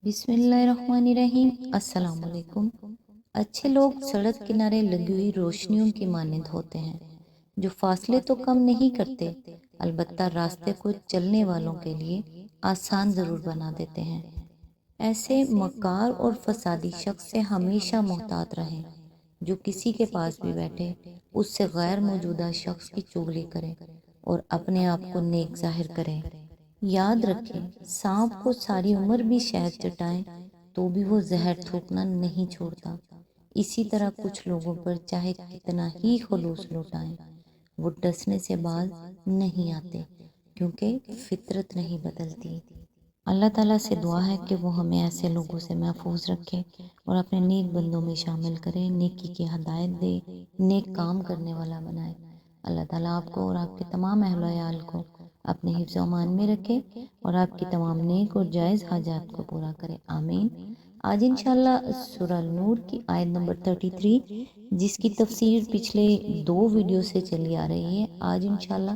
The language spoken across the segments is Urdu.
بسم اللہ الرحمن الرحیم۔ السلام علیکم۔ اچھے لوگ سڑک کنارے لگی ہوئی روشنیوں کی مانند ہوتے ہیں جو فاصلے تو کم نہیں کرتے، البتہ راستے کو چلنے والوں کے لیے آسان ضرور بنا دیتے ہیں۔ ایسے مکار اور فسادی شخص سے ہمیشہ محتاط رہیں جو کسی کے پاس بھی بیٹھے اس سے غیر موجودہ شخص کی چغلی کرے اور اپنے آپ کو نیک ظاہر کرے۔ یاد رکھیں، سانپ کو ساری عمر بھی شہد چٹائیں تو بھی وہ زہر تھوکنا نہیں چھوڑتا۔ اسی طرح کچھ لوگوں پر چاہے کتنا ہی خلوص لوٹائیں، وہ ڈسنے سے باز نہیں آتے، کیونکہ فطرت نہیں بدلتی۔ اللہ تعالیٰ سے دعا ہے کہ وہ ہمیں ایسے لوگوں سے محفوظ رکھے اور اپنے نیک بندوں میں شامل کرے، نیکی کی ہدایت دے، نیک کام کرنے والا بنائے۔ اللہ تعالیٰ آپ کو اور آپ کے تمام اہل و عیال کو اپنے حفظ و امان میں رکھے اور آپ کی تمام نیک اور جائز حاجات کو پورا کرے، آمین۔ آج انشاءاللہ سورہ نور کی آیت نمبر 33، جس کی تفسیر پچھلے 2 ویڈیو سے چلی آ رہی ہے، آج انشاءاللہ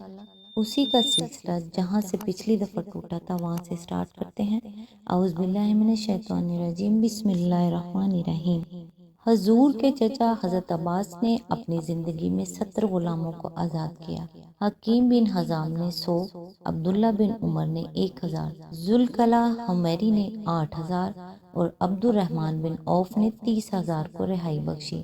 اسی کا سلسلہ جہاں سے پچھلی دفعہ ٹوٹا تھا وہاں سے سٹارٹ کرتے ہیں۔ اعوذ باللہ من الشیطان الرجیم، بسم اللہ الرحمن الرحیم۔ حضور کے چچا حضرت عباس نے اپنی زندگی میں 70 غلاموں کو آزاد کیا۔ حکیم بن حزام نے 100، عبداللہ بن عمر نے 1000، ذوالکلاء حمیری نے 8000 اور عبد الرحمن بن عوف نے 30,000 کو رہائی بخشی۔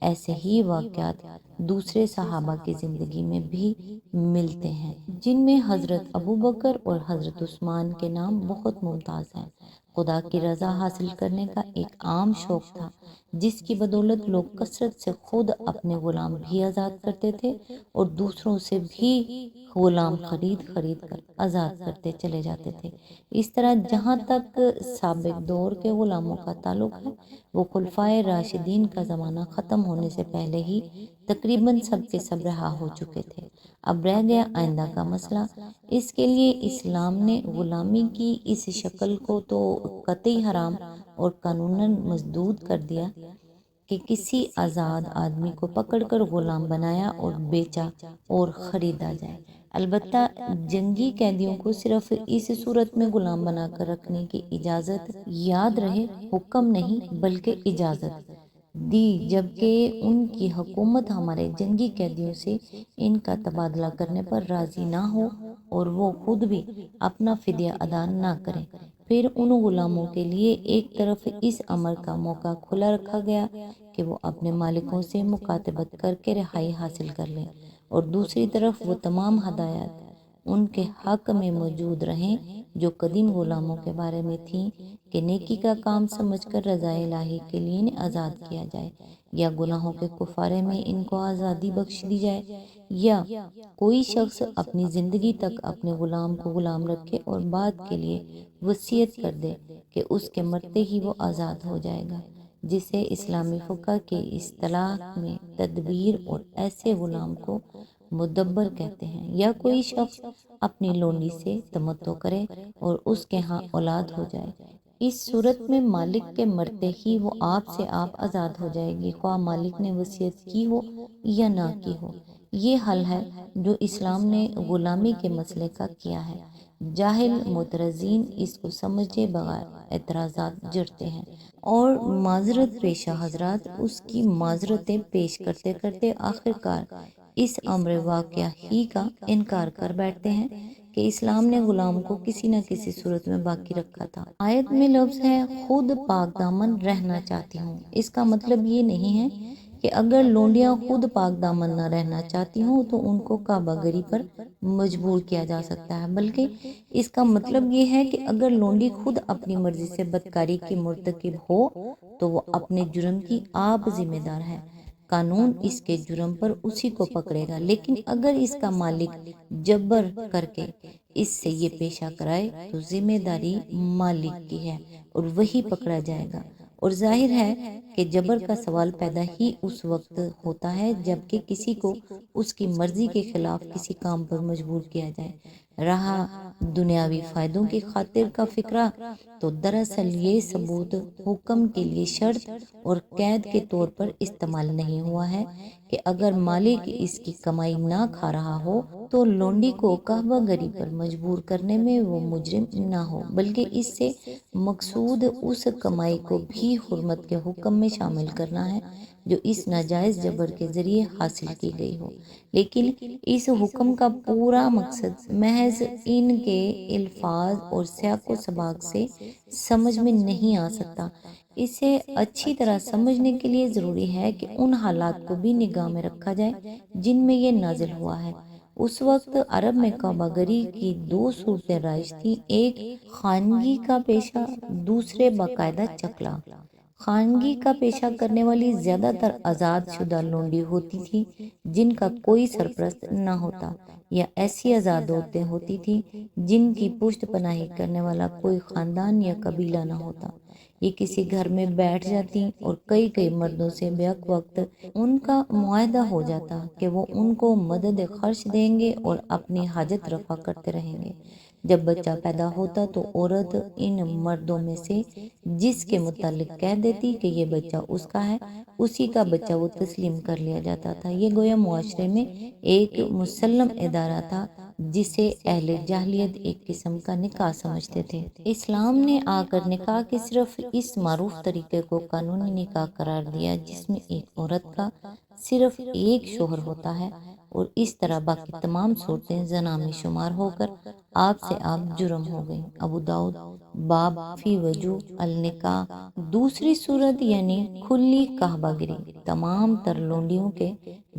ایسے ہی واقعات دوسرے صحابہ کی زندگی میں بھی ملتے ہیں، جن میں حضرت ابوبکر اور حضرت عثمان کے نام بہت ممتاز ہیں۔ خدا کی رضا حاصل کرنے کا ایک عام شوق تھا، جس کی بدولت لوگ کثرت سے خود اپنے غلام بھی آزاد کرتے تھے اور دوسروں سے بھی غلام خرید کر آزاد کرتے چلے جاتے تھے۔ اس طرح جہاں تک سابق دور کے غلاموں کا تعلق ہے، وہ خلفائے راشدین کا زمانہ ختم ہونے سے پہلے ہی تقریباً سب کے سب رہا ہو چکے تھے۔ اب رہ گیا آئندہ کا مسئلہ۔ اس کے لیے اسلام نے غلامی کی اس شکل کو تو قطعی حرام اور قانوناً مسدود کر دیا کہ کسی آزاد آدمی کو پکڑ کر غلام بنایا اور بیچا اور خریدا جائے۔ البتہ جنگی قیدیوں کو صرف اس صورت میں غلام بنا کر رکھنے کی اجازت، یاد رہے حکم نہیں بلکہ اجازت، دی، جبکہ ان کی حکومت ہمارے جنگی قیدیوں سے ان کا تبادلہ کرنے پر راضی نہ ہو اور وہ خود بھی اپنا فدیہ ادا نہ کریں۔ پھر ان غلاموں کے لیے ایک طرف اس امر کا موقع کھلا رکھا گیا کہ وہ اپنے مالکوں سے مکاتبت کر کے رہائی حاصل کر لیں، اور دوسری طرف وہ تمام ہدایات ان کے حق میں موجود رہیں جو قدیم غلاموں کے بارے میں تھیں کہ نیکی کا کام سمجھ کر رضا الہی کے لیے انہیں آزاد کیا جائے، یا گناہوں کے کفارے میں ان کو آزادی بخش دی جائے، یا کوئی شخص اپنی زندگی تک اپنے غلام کو غلام رکھے اور بعد کے لیے وصیت کر دے کہ اس کے مرتے ہی وہ آزاد ہو جائے گا، جسے اسلامی فقہ کے اصطلاح میں تدبیر اور ایسے غلام کو مدبر کہتے ہیں۔ یا کوئی شخص اپنی لونڈی سے تمتع کرے اور اس کے ہاں اولاد ہو جائے، اس صورت میں مالک کے مرتے ہی وہ آپ سے آپ آزاد ہو جائے گی، خواہ مالک نے وصیت کی ہو یا نہ کی ہو۔ یہ حل ہے جو اسلام نے غلامی کے مسئلے کا کیا ہے۔ جاہل معترضین اس کو سمجھے بغیر اعتراضات جڑتے ہیں اور معذرت پیشہ حضرات اس کی معذرتیں پیش کرتے کرتے آخرکار اس امر واقعہ ہی کا انکار کر بیٹھتے ہیں کہ اسلام نے غلام کو کسی نہ کسی صورت میں باقی رکھا تھا۔ آیت میں لفظ ہے خود پاک دامن رہنا چاہتی ہوں۔ اس کا مطلب یہ نہیں ہے کہ اگر لونڈیاں خود پاک دامن نہ رہنا چاہتی ہوں تو ان کو کعبہ گری پر مجبور کیا جا سکتا ہے، بلکہ اس کا مطلب یہ ہے کہ اگر لونڈی خود اپنی مرضی سے بدکاری کی مرتکب ہو تو وہ اپنے جرم کی آپ ذمہ دار ہے، قانون اس کے جرم پر اسی کو پکڑے گا، لیکن اگر اس کا مالک جبر کر کے اس سے یہ پیشہ کرائے تو ذمہ داری مالک کی ہے اور وہی پکڑا جائے گا۔ اور ظاہر ہے کہ جبر کا سوال پیدا ہی اس وقت ہوتا ہے جب کہ کسی کو اس کی مرضی کے خلاف کسی کام پر مجبور کیا جائے۔ رہا دنیاوی فائدوں کی خاطر کا فکرہ، تو دراصل یہ ثبوت حکم کے لیے شرط اور قید کے طور پر استعمال نہیں ہوا ہے کہ اگر مالک اس کی کمائی نہ کھا رہا ہو تو لونڈی کو کعبہ گری پر مجبور کرنے میں وہ مجرم نہ ہو، بلکہ اس سے مقصود اس کمائی کو بھی حرمت کے حکم میں شامل کرنا ہے جو اس ناجائز جبر کے ذریعے حاصل کی گئی ہو۔ لیکن اس حکم کا پورا مقصد محض ان کے الفاظ اور سیاق و سباق سے سمجھ میں نہیں آ سکتا۔ اسے اچھی طرح سمجھنے کے لیے ضروری ہے کہ ان حالات کو بھی نگاہ میں رکھا جائے جن میں یہ نازل ہوا ہے۔ اس وقت عرب میں کعبہ گری کی دو صورتیں رائج تھیں، ایک خانگی کا پیشہ، دوسرے باقاعدہ چکلا۔ خانگی کا پیشہ کرنے والی زیادہ تر آزاد شدہ لونڈی ہوتی تھی جن کا کوئی سرپرست نہ ہوتا، یا ایسی آزاد عورتیں ہوتی تھیں جن کی پشت پناہی کرنے والا کوئی خاندان یا قبیلہ نہ ہوتا۔ یہ کسی گھر میں بیٹھ جاتی اور کئی مردوں سے بیک وقت ان کا معاہدہ ہو جاتا کہ وہ ان کو مدد خرچ دیں گے اور اپنی حاجت رفع کرتے رہیں گے۔ جب بچہ پیدا ہوتا تو عورت ان مردوں میں سے جس کے متعلق کہہ دیتی کہ یہ بچہ اس کا ہے، اسی کا بچہ وہ تسلیم کر لیا جاتا تھا۔ یہ گویا معاشرے میں ایک مسلم ادارہ تھا جسے اہل جاہلیت ایک قسم کا نکاح سمجھتے تھے۔ اسلام نے آ کر نکاح کے صرف اس معروف طریقے کو قانونی نکاح قرار دیا جس میں ایک عورت کا صرف ایک شوہر ہوتا ہے، اور اس طرح باقی تمام صورتیں زنا میں شمار ہو کر آپ سے آپ جرم ہو گئیں۔ ابو داؤد باب فی وجوب النکاح۔ دوسری صورت یعنی کھلی کعبہ گری تمام تر لونڈیوں کے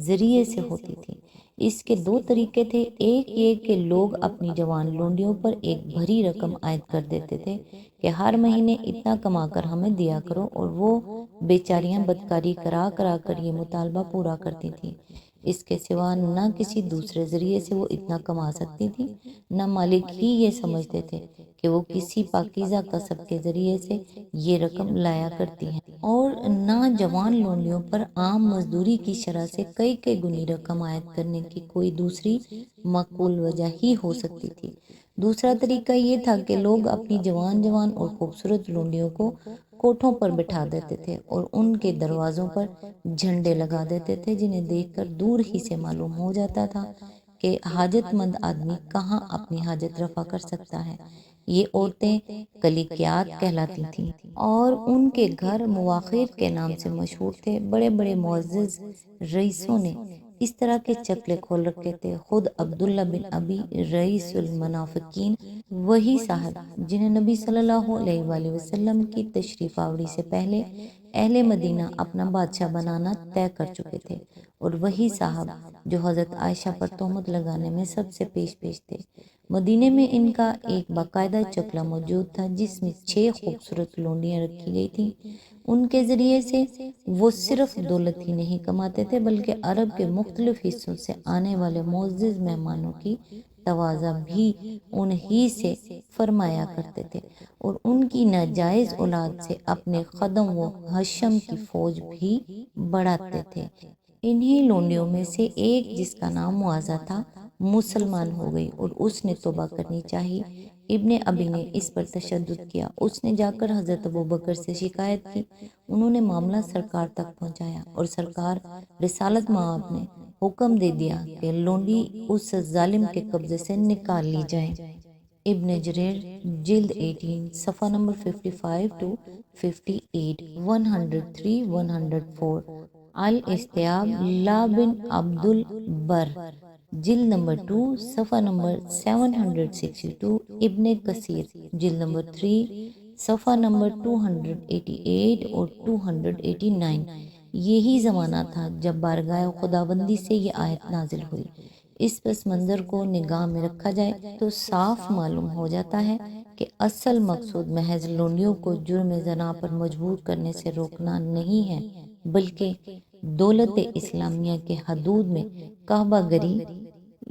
ذریعے سے ہوتی تھی۔ اس کے دو طریقے تھے، ایک یہ کہ لوگ اپنی جوان لونڈیوں پر ایک بھری رقم عائد کر دیتے تھے کہ ہر مہینے اتنا کما کر ہمیں دیا کرو، اور وہ بیچاریاں بدکاری کرا کر یہ مطالبہ پورا کرتی تھیں۔ اس کے سوا نہ کسی دوسرے ذریعے سے وہ اتنا کما سکتی تھی، نہ مالک ہی یہ سمجھتے تھے کہ وہ کسی پاکیزہ کسب کے ذریعے سے یہ رقم لایا کرتی ہیں، اور نہ جوان لونڈیوں پر عام مزدوری کی شرح سے کئی گنی رقم عائد کرنے کی کوئی دوسری معقول وجہ ہی ہو سکتی تھی۔ دوسرا طریقہ یہ تھا کہ لوگ اپنی جوان اور خوبصورت لونڈیوں کو کوٹھوں پر بٹھا دیتے تھے اور ان کے دروازوں پر جھنڈے لگا دیتے تھے جنہیں دیکھ کر دور ہی سے معلوم ہو جاتا تھا کہ حاجت مند آدمی کہاں اپنی حاجت رفع کر سکتا ہے۔ یہ عورتیں کلیقیات کہلاتی تھیں اور ان کے گھر مواخیر کے نام سے مشہور تھے۔ بڑے معزز رئیسوں نے اس طرح کے چکلے کھول رکھے تھے۔ خود عبداللہ بن ابی رئیس المنافقین، وہی صاحب جنہیں نبی صلی اللہ علیہ وآلہ وسلم کی تشریف آوری سے پہلے اہل مدینہ اپنا بادشاہ بنانا طے کر چکے تھے، اور وہی صاحب جو حضرت عائشہ پر تہمت لگانے میں سب سے پیش تھے۔ مدینے میں ان کا ایک باقاعدہ چکلا موجود تھا جس میں 6 خوبصورت لونڈیاں رکھی گئی تھیں۔ ان کے ذریعے سے وہ صرف دولت ہی نہیں کماتے تھے بلکہ عرب کے مختلف حصوں سے آنے والے معزز مہمانوں کی تواضع بھی انہی سے فرمایا کرتے تھے، اور ان کی ناجائز اولاد سے اپنے خدم و حشم کی فوج بھی بڑھاتے تھے۔ انہی لونڈیوں میں سے ایک جس کا نام معاذہ تھا مسلمان ہو گئی اور اس نے توبہ کرنی چاہی۔ ابن ابی نے اس پر تشدد کیا، اس نے جا کر حضرت ابوبکر سے شکایت کی، انہوں نے معاملہ سرکار تک پہنچایا اور سرکار رسالت مآب نے حکم دے دیا کہ لونڈی اس ظالم کے قبضے سے نکال لی جائے۔ ابن جریر جلد 18 صفحہ نمبر 55 to 58، 103 104۔ الاستیاب لا بن عبد البر جلد نمبر 2 صفحہ نمبر 762۔ ابن کثیر جلد نمبر 3 صفحہ نمبر 288 اور 289۔ یہی زمانہ تھا جب بارگاہ خداوندی سے یہ آیت نازل ہوئی۔ اس پس منظر کو نگاہ میں رکھا جائے تو صاف معلوم ہو جاتا ہے کہ اصل مقصود محض لونڈیوں کو جرم زنا پر مجبور کرنے سے روکنا نہیں ہے، بلکہ دولت اسلامیہ کے حدود میں کعبہ گری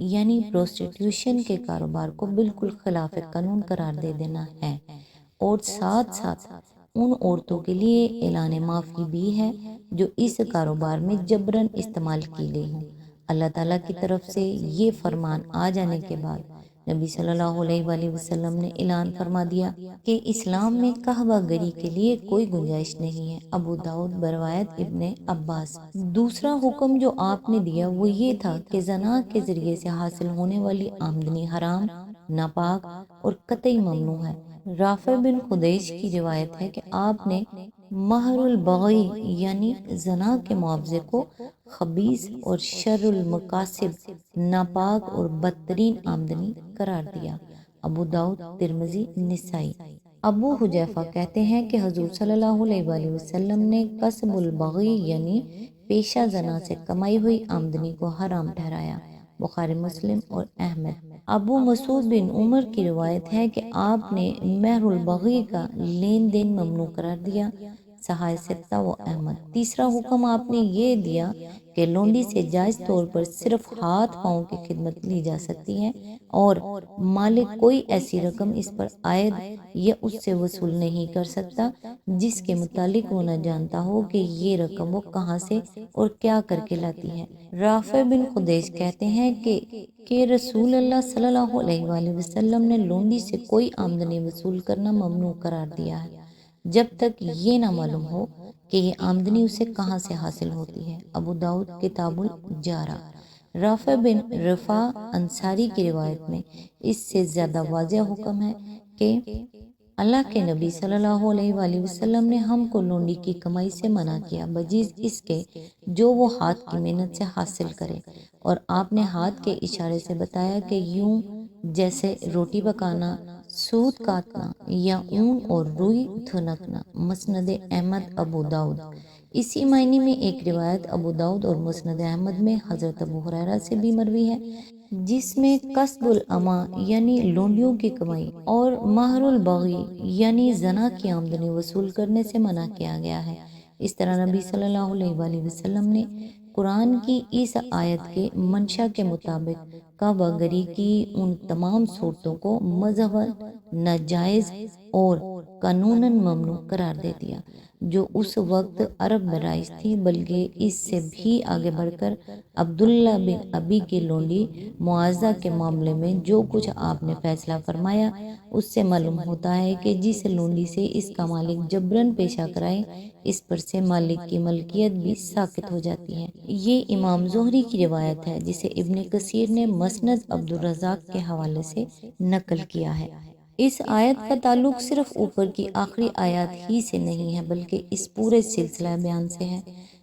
یعنی پروسٹیٹیوشن کے کاروبار کو بالکل خلاف قانون قرار دے دینا ہے، اور ساتھ ان عورتوں کے لیے اعلان معافی بھی ہے جو اس کاروبار میں جبراً استعمال کی گئی ہوں۔ اللہ تعالیٰ کی طرف سے یہ فرمان آ جانے کے بعد نبی صلی اللہ علیہ وآلہ وسلم نے اعلان فرما دیا کہ اسلام میں کعبہ گری کے لیے کوئی گنجائش نہیں ہے۔ ابو داؤد بروایت ابن عباس۔ دوسرا حکم جو آپ نے دیا وہ یہ تھا کہ زنا کے ذریعے سے حاصل ہونے والی آمدنی حرام، ناپاک اور قطعی ممنوع ہے۔ رافع بن خدیج کی روایت ہے کہ آپ نے مہر البغی یعنی زنا کے معاوضے کو خبیث اور شر المکاسب، ناپاک اور بدترین آمدنی قرار دیا۔ ابو داؤد، ترمذی، نسائی۔ ابو حذیفہ کہتے ہیں کہ حضور صلی اللہ علیہ وآلہ وسلم نے کسب البغی یعنی پیشہ زنا سے کمائی ہوئی آمدنی کو حرام ٹھہرایا۔ بخاری، مسلم اور احمد۔ ابو مسعود بن عمر کی روایت ہے کہ آپ نے مہر البغی کا لین دین ممنوع قرار دیا۔ صحاح ستہ و احمد۔ تیسرا حکم آپ نے یہ دیا کہ لونڈی سے جائز طور پر صرف ہاتھ پاؤں کی خدمت لی جا سکتی ہے اور مالک کوئی ایسی رقم اس پر عائد یا اس سے وصول نہیں کر سکتا جس کے متعلق وہ نہ جانتا ہو کہ یہ رقم وہ کہاں سے اور کیا کر کے لاتی ہے۔ رافع بن خدیج کہتے ہیں کہ رسول اللہ صلی اللہ علیہ وآلہ وسلم نے لونڈی سے کوئی آمدنی وصول کرنا ممنوع قرار دیا ہے جب تک یہ نہ معلوم ہو کہ یہ آمدنی اسے کہاں سے حاصل ہوتی ہے۔ ابو داؤد، کتاب الجارہ۔ رافع بن رفاع انصاری کی روایت میں اس سے زیادہ واضح حکم ہے کہ اللہ کے نبی صلی اللہ علیہ وآلہ وسلم نے ہم کو لونڈی کی کمائی سے منع کیا بجز اس کے جو وہ ہاتھ کی محنت سے حاصل کرے، اور آپ نے ہاتھ کے اشارے سے بتایا کہ یوں جیسے روٹی پکانا، سوت کاٹنا یا اون اور روئی دھنکنا۔ مسند احمد، ابو داؤد۔ اسی معنی میں ایک روایت ابو داؤد اور مسند احمد میں حضرت ابو ہریرہ سے بھی مروی ہے جس میں کسب الامہ یعنی لونڈیوں کی کمائی اور مہر البغی یعنی زنا کی آمدنی وصول کرنے سے منع کیا گیا ہے۔ اس طرح نبی صلی اللہ علیہ وآلہ وسلم نے قرآن کی اس آیت کے منشا کے مطابق کعبہ گری کی ان تمام صورتوں کو مذہباً ناجائز اور قانوناً ممنوع قرار دے دیا جو اس وقت عرب میں رائج تھی، بلکہ اس سے بھی آگے بڑھ کر عبداللہ بن ابی کی لونڈی معاوضہ کے معاملے میں جو کچھ آپ نے فیصلہ فرمایا اس سے معلوم ہوتا ہے کہ جس لونڈی سے اس کا مالک جبراً پیشہ کرائے اس پر سے مالک کی ملکیت بھی ساقط ہو جاتی ہے۔ یہ امام زہری کی روایت ہے جسے ابن کثیر نے مسند عبد الرزاق کے حوالے سے نقل کیا ہے۔ اس آیت کا تعلق صرف اوپر کی آخری آیات ہی سے نہیں ہے بلکہ اس پورے سلسلہ بیان سے ہے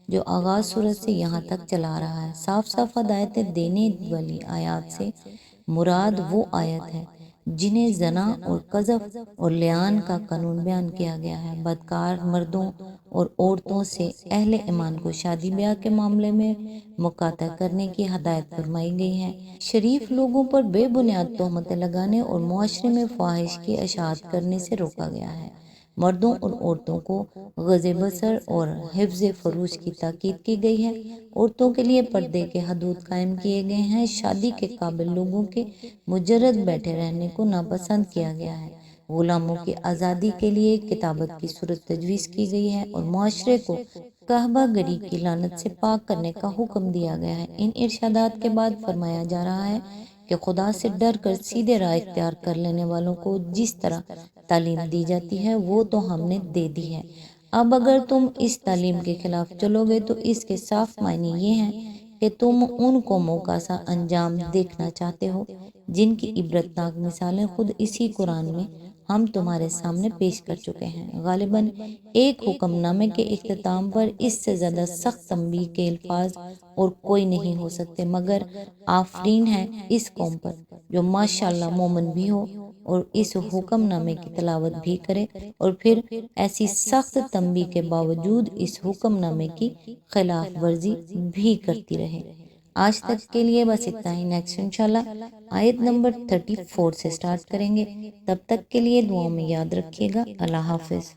جو آغاز سورت سے یہاں تک چلا رہا ہے۔ صاف صاف ہدایتیں دینے والی آیات سے مراد وہ آیت ہے جنہیں زنا اور قذف اور لعان کا قانون بیان کیا گیا ہے۔ بدکار مردوں اور عورتوں سے اہل ایمان کو شادی بیاہ کے معاملے میں مقاطع کرنے کی ہدایت فرمائی گئی ہے۔ شریف لوگوں پر بے بنیاد تہمتیں لگانے اور معاشرے میں فحش کی اشاعت کرنے سے روکا گیا ہے۔ مردوں اور عورتوں کو غض بصر اور حفظ فروج کی تاکید کی گئی ہے۔ عورتوں کے لیے پردے کے حدود قائم کیے گئے ہیں۔ شادی کے قابل لوگوں کے مجرد بیٹھے رہنے کو ناپسند کیا گیا ہے۔ غلاموں کی آزادی کے لیے کتابت کی صورت تجویز کی گئی ہے اور معاشرے کو کعبہ گری کی لعنت سے پاک کرنے کا حکم دیا گیا ہے۔ ان ارشادات کے بعد فرمایا جا رہا ہے کہ خدا سے ڈر کر سیدھے راہ اختیار کر لینے والوں کو جس طرح تعلیم دی جاتی ہے وہ تو ہم نے دے دی ہے۔ اب اگر تم اس تعلیم کے خلاف چلو گے تو اس کے صاف معنی یہ ہیں کہ تم ان قوموں کا سا انجام دیکھنا چاہتے ہو جن کی عبرتناک مثالیں خود اسی قرآن میں ہم تمہارے سامنے پیش کر چکے ہیں۔ غالباً ایک حکم نامے کے اختتام پر اس سے زیادہ سخت تنبیہ کے الفاظ اور کوئی نہیں ہو سکتے، مگر آفرین ہے اس قوم پر جو ماشاءاللہ مومن بھی ہو اور اس حکم نامے کی تلاوت بھی کرے اور پھر ایسی سخت تنبیہ کے باوجود اس حکم نامے کی خلاف ورزی بھی کرتی رہے۔ آج تک کے لیے بس اتنا ہی۔ نیکسٹ انشاءاللہ آیت نمبر 34 سے سٹارٹ کریں گے۔ تب تک کے لیے دعاؤں میں یاد رکھیے گا۔ اللہ حافظ۔